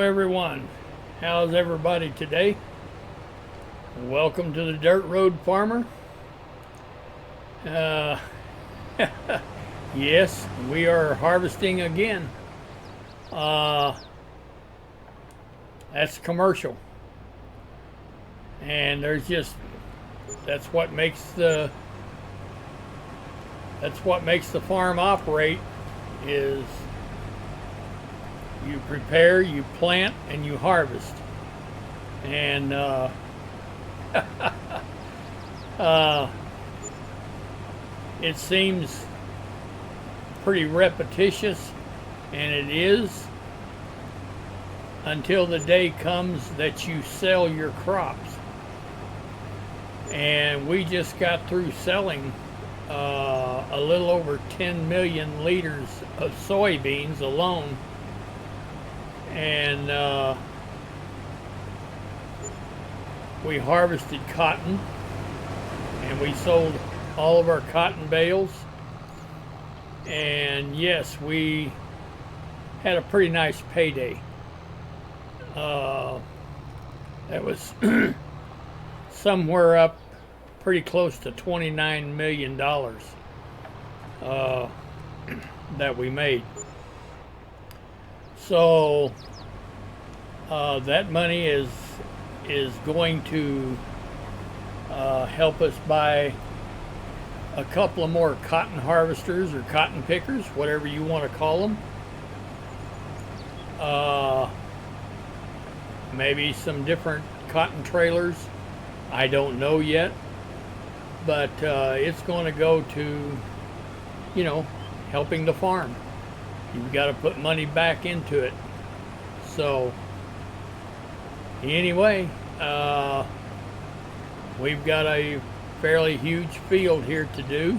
everyone. How's everybody today? Welcome to the Dirt Road Farmer. Yes, we are harvesting again. That's commercial. And that's what makes the farm operate is you prepare, you plant, and you harvest. And it seems pretty repetitious, and it is, until the day comes that you sell your crops. And we just got through selling a little over 10 million liters of soybeans alone. And we harvested cotton, and we sold all of our cotton bales. And yes, we had a pretty nice payday. That was somewhere up pretty close to $29 million that we made. So that money is going to help us buy a couple of more cotton harvesters or cotton pickers, whatever you want to call them. Maybe some different cotton trailers. I don't know yet, but it's going to go to, helping the farm. You've got to put money back into it. So anyway, we've got a fairly huge field here to do.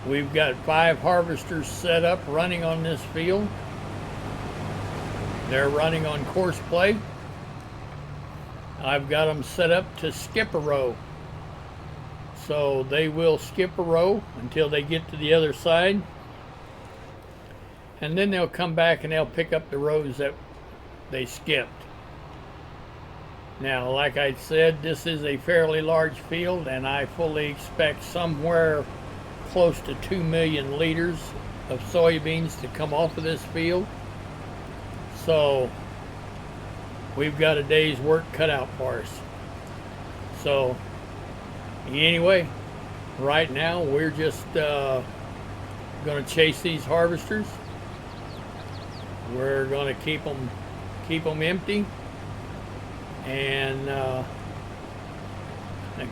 We've got 5 harvesters set up running on this field. They're running on Courseplay. I've got them set up to skip a row. So they will skip a row until they get to the other side. And then they'll come back and they'll pick up the rows that they skipped. Now, like I said, this is a fairly large field, and I fully expect somewhere close to 2 million liters of soybeans to come off of this field. So we've got a day's work cut out for us. So anyway, right now we're just going to chase these harvesters. We're going to keep them empty and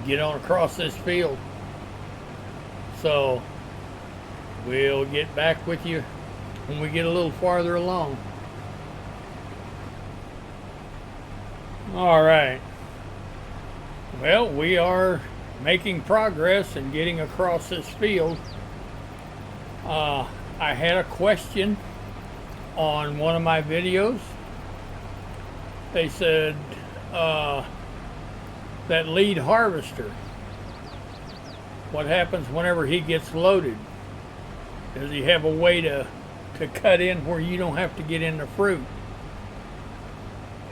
get on across this field. So we'll get back with you when we get a little farther along. All right. Well, we are making progress and getting across this field. I had a question on one of my videos. They said that lead harvester, what happens whenever he gets loaded? Does he have a way to cut in where you don't have to get in the fruit?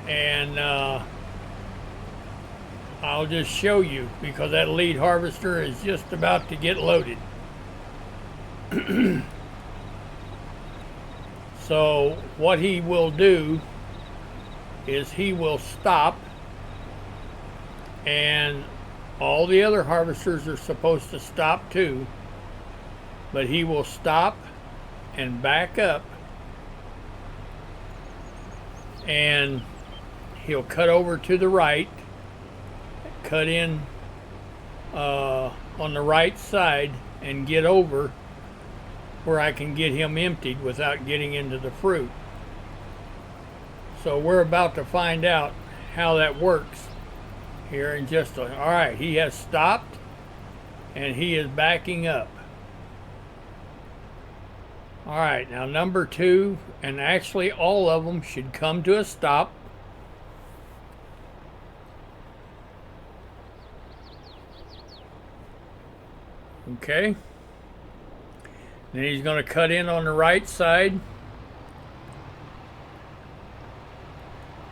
And I'll just show you, because that lead harvester is just about to get loaded. So what he will do is he will stop, and all the other harvesters are supposed to stop too, but he will stop and back up, and he'll cut over to the right, cut in on the right side, and get over where I can get him emptied without getting into the fruit. So we're about to find out how that works here in just a... All right, he has stopped and he is backing up. All right, now number 2, and actually all of them should come to a stop. Okay. Then he's going to cut in on the right side.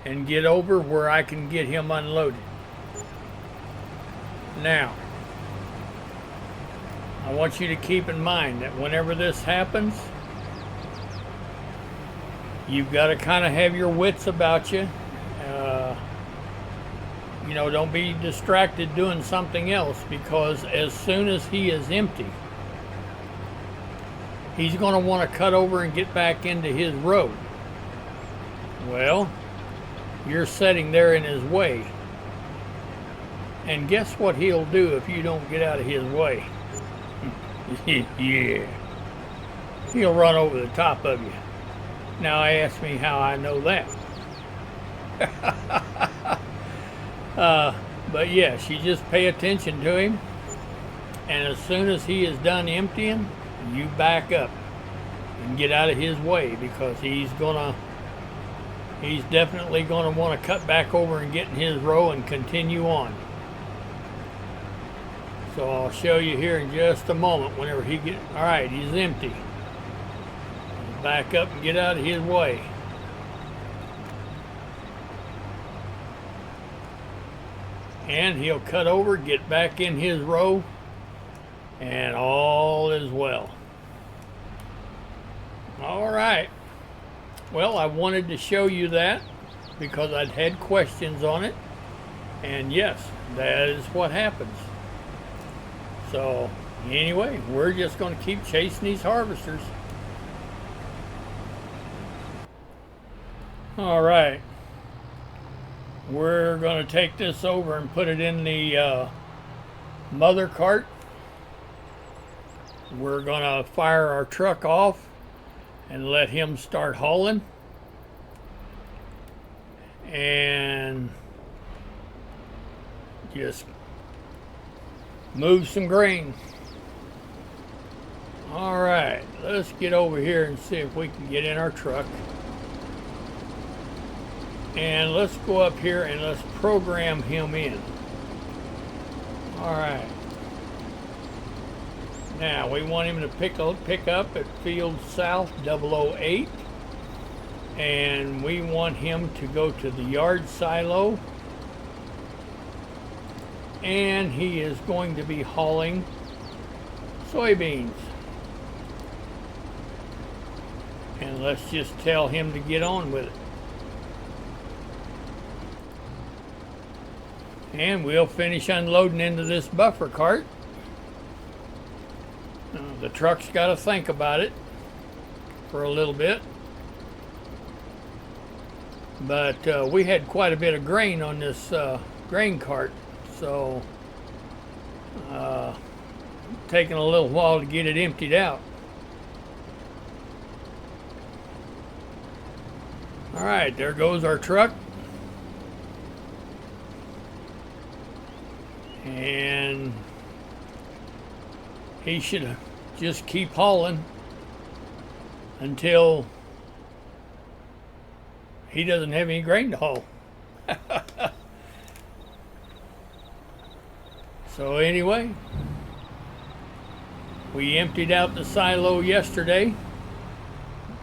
and get over where I can get him unloaded. Now, I want you to keep in mind that whenever this happens, you've got to kind of have your wits about you. You know, don't be distracted doing something else, because as soon as he is empty, he's going to want to cut over and get back into his road. Well, you're sitting there in his way. And guess what he'll do if you don't get out of his way? Yeah. He'll run over the top of you. Now ask me how I know that. But yes, you just pay attention to him, and as soon as he is done emptying, you back up and get out of his way, because he's definitely gonna want to cut back over and get in his row and continue on. So I'll show you here in just a moment whenever he gets, all right, he's empty. Back up and get out of his way. And he'll cut over, get back in his row, and all is well. All right. Well, I wanted to show you that because I'd had questions on it. And yes, that is what happens. So anyway, we're just going to keep chasing these harvesters. All right. We're going to take this over and put it in the mother cart. We're going to fire our truck off and let him start hauling. And just move some grain. All right, let's get over here and see if we can get in our truck. And let's go up here and let's program him in. All right. Now we want him to pick up at field south 008. And we want him to go to the yard silo. And he is going to be hauling soybeans. And let's just tell him to get on with it. And we'll finish unloading into this buffer cart. The truck's got to think about it for a little bit. But we had quite a bit of grain on this grain cart. So taking a little while to get it emptied out. All right, there goes our truck. And he should just keep hauling until he doesn't have any grain to haul. So anyway, we emptied out the silo yesterday,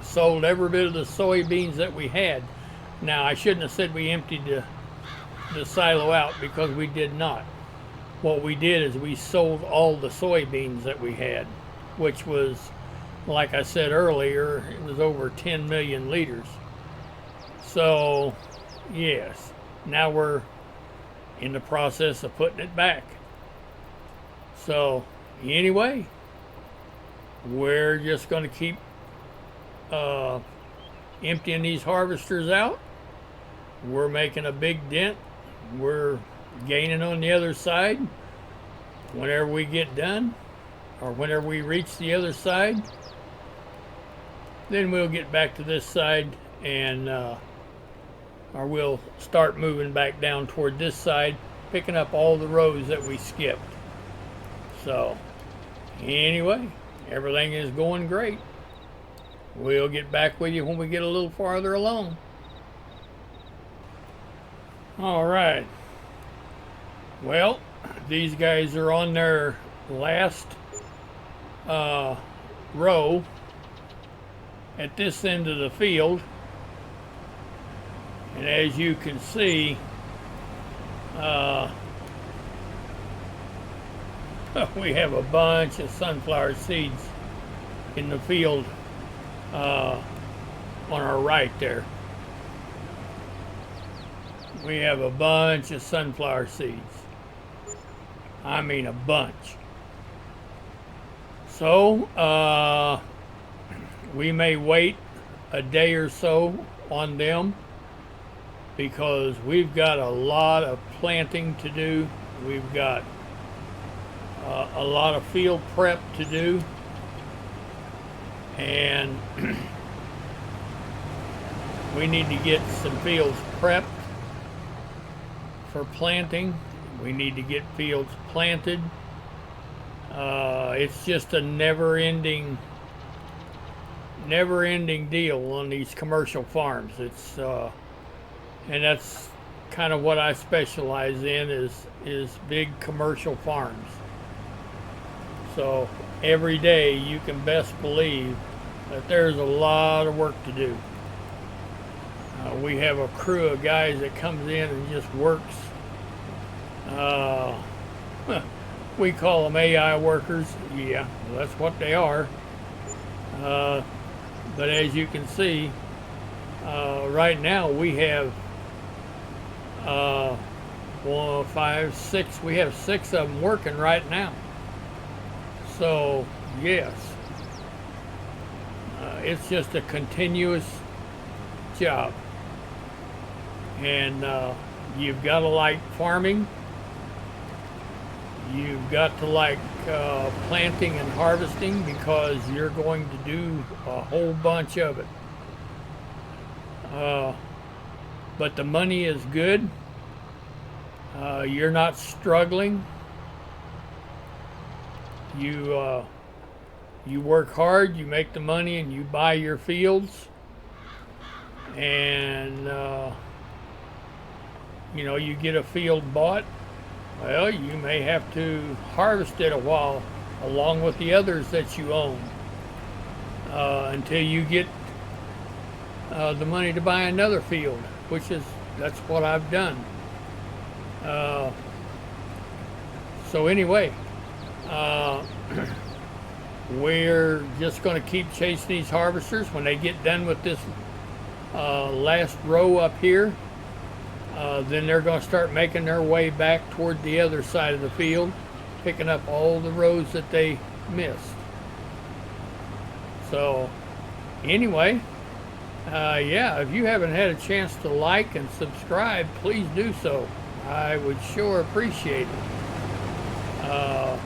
sold every bit of the soybeans that we had. Now, I shouldn't have said we emptied the silo out, because we did not. What we did is we sold all the soybeans that we had, which was, like I said earlier, it was over 10 million liters. So, yes, now we're in the process of putting it back. So, anyway, we're just going to keep emptying these harvesters out. We're making a big dent. We're gaining on the other side. Whenever we get done, or whenever we reach the other side, then we'll get back to this side, and or we'll start moving back down toward this side, picking up all the rows that we skipped. So anyway, everything is going great. We'll get back with you when we get a little farther along. All right. Well, these guys are on their last row at this end of the field. And as you can see, we have a bunch of sunflower seeds in the field on our right there. We have a bunch of sunflower seeds. I mean a bunch. So we may wait a day or so on them because we've got a lot of planting to do. We've got a lot of field prep to do, and we need to get some fields prepped for planting. We need to get fields planted. It's just a never-ending deal on these commercial farms. It's and that's kind of what I specialize in, is big commercial farms. So every day you can best believe that there's a lot of work to do. We have a crew of guys that comes in and just works. We call them AI workers. Yeah, well, that's what they are. But as you can see, right now we have 4, 5, 6. We have 6 of them working right now. So yes, it's just a continuous job, and you've got to like farming. You've got to like planting and harvesting, because you're going to do a whole bunch of it. But the money is good. You're not struggling. You work hard, you make the money, and you buy your fields, and you know, you get a field bought. Well, you may have to harvest it a while along with the others that you own until you get the money to buy another field, that's what I've done. So anyway, we're just going to keep chasing these harvesters. When they get done with this last row up here, then they're going to start making their way back toward the other side of the field, picking up all the rows that they missed. So anyway, yeah, if you haven't had a chance to like and subscribe, please do so. I would sure appreciate it.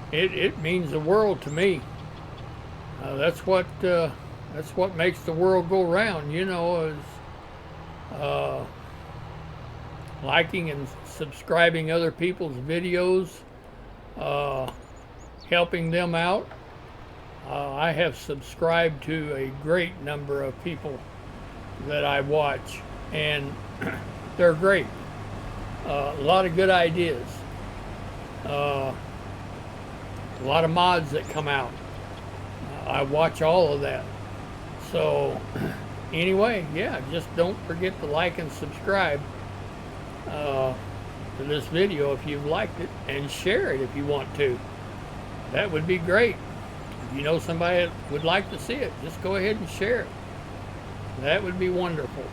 It means the world to me. That's what makes the world go round, you know, is liking and subscribing other people's videos, helping them out. I have subscribed to a great number of people that I watch, and they're great. A lot of good ideas. A lot of mods that come out. I watch all of that. So anyway, yeah, just don't forget to like and subscribe to this video if you've liked it, and share it if you want to. That would be great. If you know somebody that would like to see it, just go ahead and share it. That would be wonderful.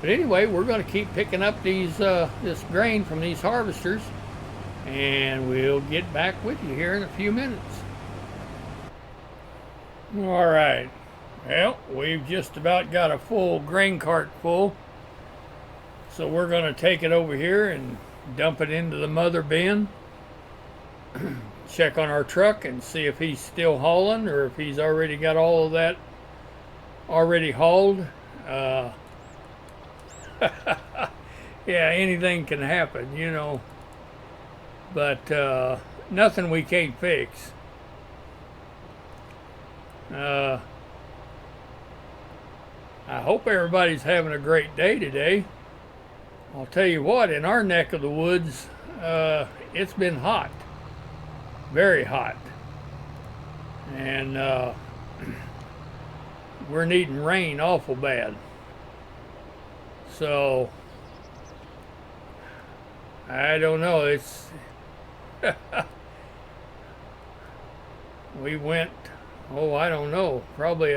But anyway, we're going to keep picking up these this grain from these harvesters, and we'll get back with you here in a few minutes. All right. Well, we've just about got a full grain cart full, so we're going to take it over here and dump it into the mother bin. Check on our truck and see if he's still hauling, or if he's already got all of that already hauled. Yeah, anything can happen, you know, but nothing we can't fix. I hope everybody's having a great day today. I'll tell you what, in our neck of the woods, it's been hot, very hot, and we're needing rain awful bad. So I don't know. It's we went, oh, I don't know, probably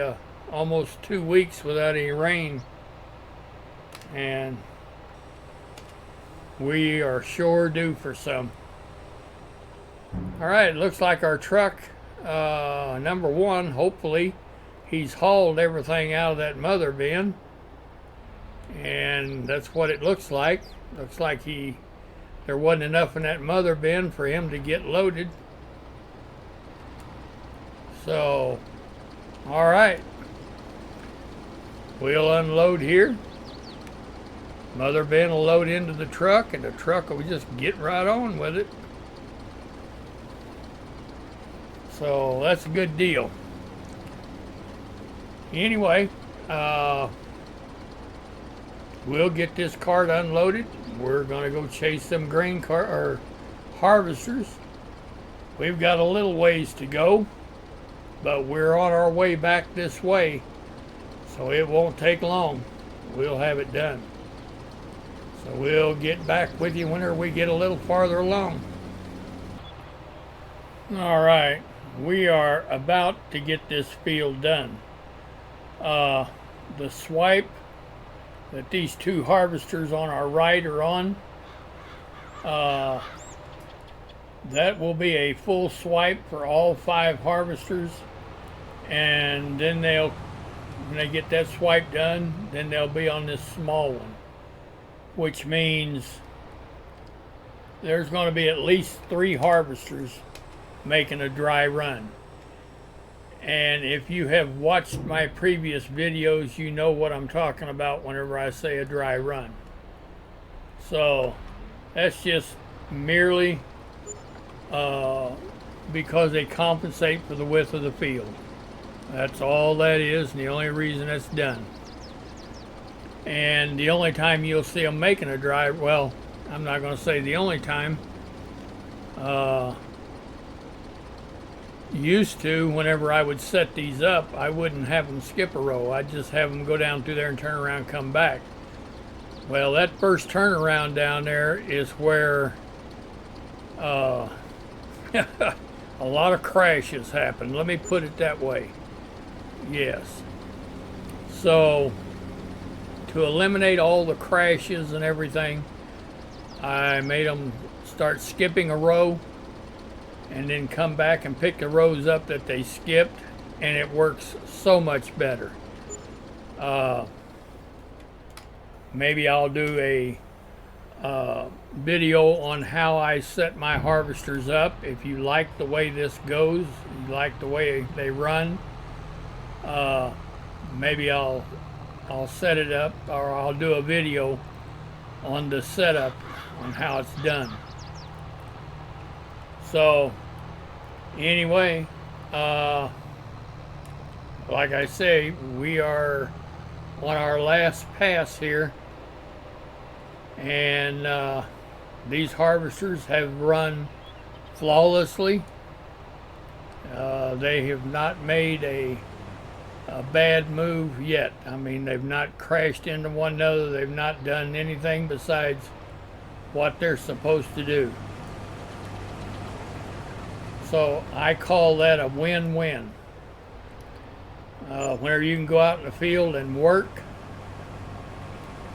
almost 2 weeks without any rain, and we are sure due for some. All right, looks like our truck, number one, hopefully he's hauled everything out of that mother bin, and that's what it looks like. Looks like there wasn't enough in that mother bin for him to get loaded. So, all right, we'll unload here. Mother bin will load into the truck, and the truck will just get right on with it. So that's a good deal. Anyway, we'll get this cart unloaded. We're gonna go chase them grain harvesters. We've got a little ways to go, but we're on our way back this way, so it won't take long. We'll have it done. So we'll get back with you whenever we get a little farther along. All right, we are about to get this field done. The swipe that these two harvesters on our right are on, that will be a full swipe for all 5 harvesters, and then when they get that swipe done, then they'll be on this small one, which means there's going to be at least 3 harvesters making a dry run. And if you have watched my previous videos, you know what I'm talking about whenever I say a dry run. So that's just merely because they compensate for the width of the field. That's all that is, and the only reason it's done. And the only time you'll see them making a dry, well, I'm not going to say the only time. Used to, whenever I would set these up, I wouldn't have them skip a row. I'd just have them go down through there and turn around and come back. Well, that first turnaround down there is where a lot of crashes happen. Let me put it that way. Yes. So, to eliminate all the crashes and everything, I made them start skipping a row and then come back and pick the rows up that they skipped, and it works so much better. Maybe I'll do a video on how I set my harvesters up. If you like the way this goes, you like the way they run, maybe I'll set it up, or I'll do a video on the setup on how it's done. So anyway, like I say, we are on our last pass here, and these harvesters have run flawlessly. They have not made a bad move yet. I mean, they've not crashed into one another. They've not done anything besides what they're supposed to do. So I call that a win-win. Whenever you can go out in the field and work,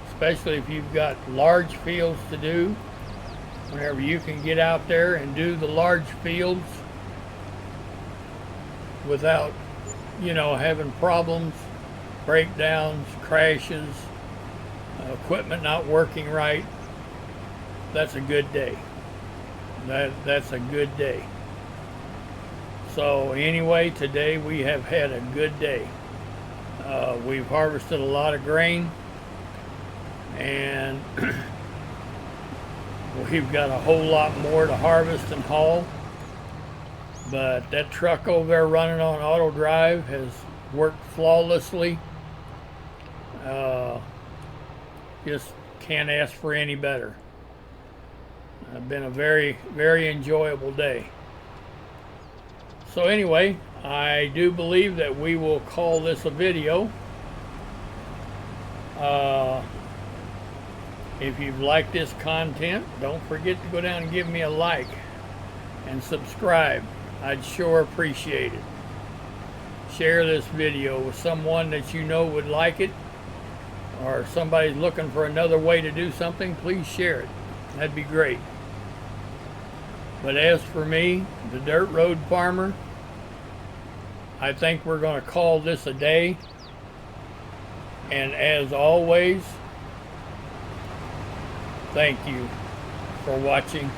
especially if you've got large fields to do, whenever you can get out there and do the large fields without, having problems, breakdowns, crashes, equipment not working right, that's a good day. That's a good day. So anyway, today we have had a good day. We've harvested a lot of grain, and we've got a whole lot more to harvest and haul. But that truck over there running on Autodrive has worked flawlessly. Just can't ask for any better. It's been a very, very enjoyable day. So anyway, I do believe that we will call this a video. If you've liked this content, don't forget to go down and give me a like and subscribe. I'd sure appreciate it. Share this video with someone that you know would like it, or somebody's looking for another way to do something. Please share it. That'd be great. But as for me, the Dirt Road Farmer, I think we're going to call this a day. And as always, thank you for watching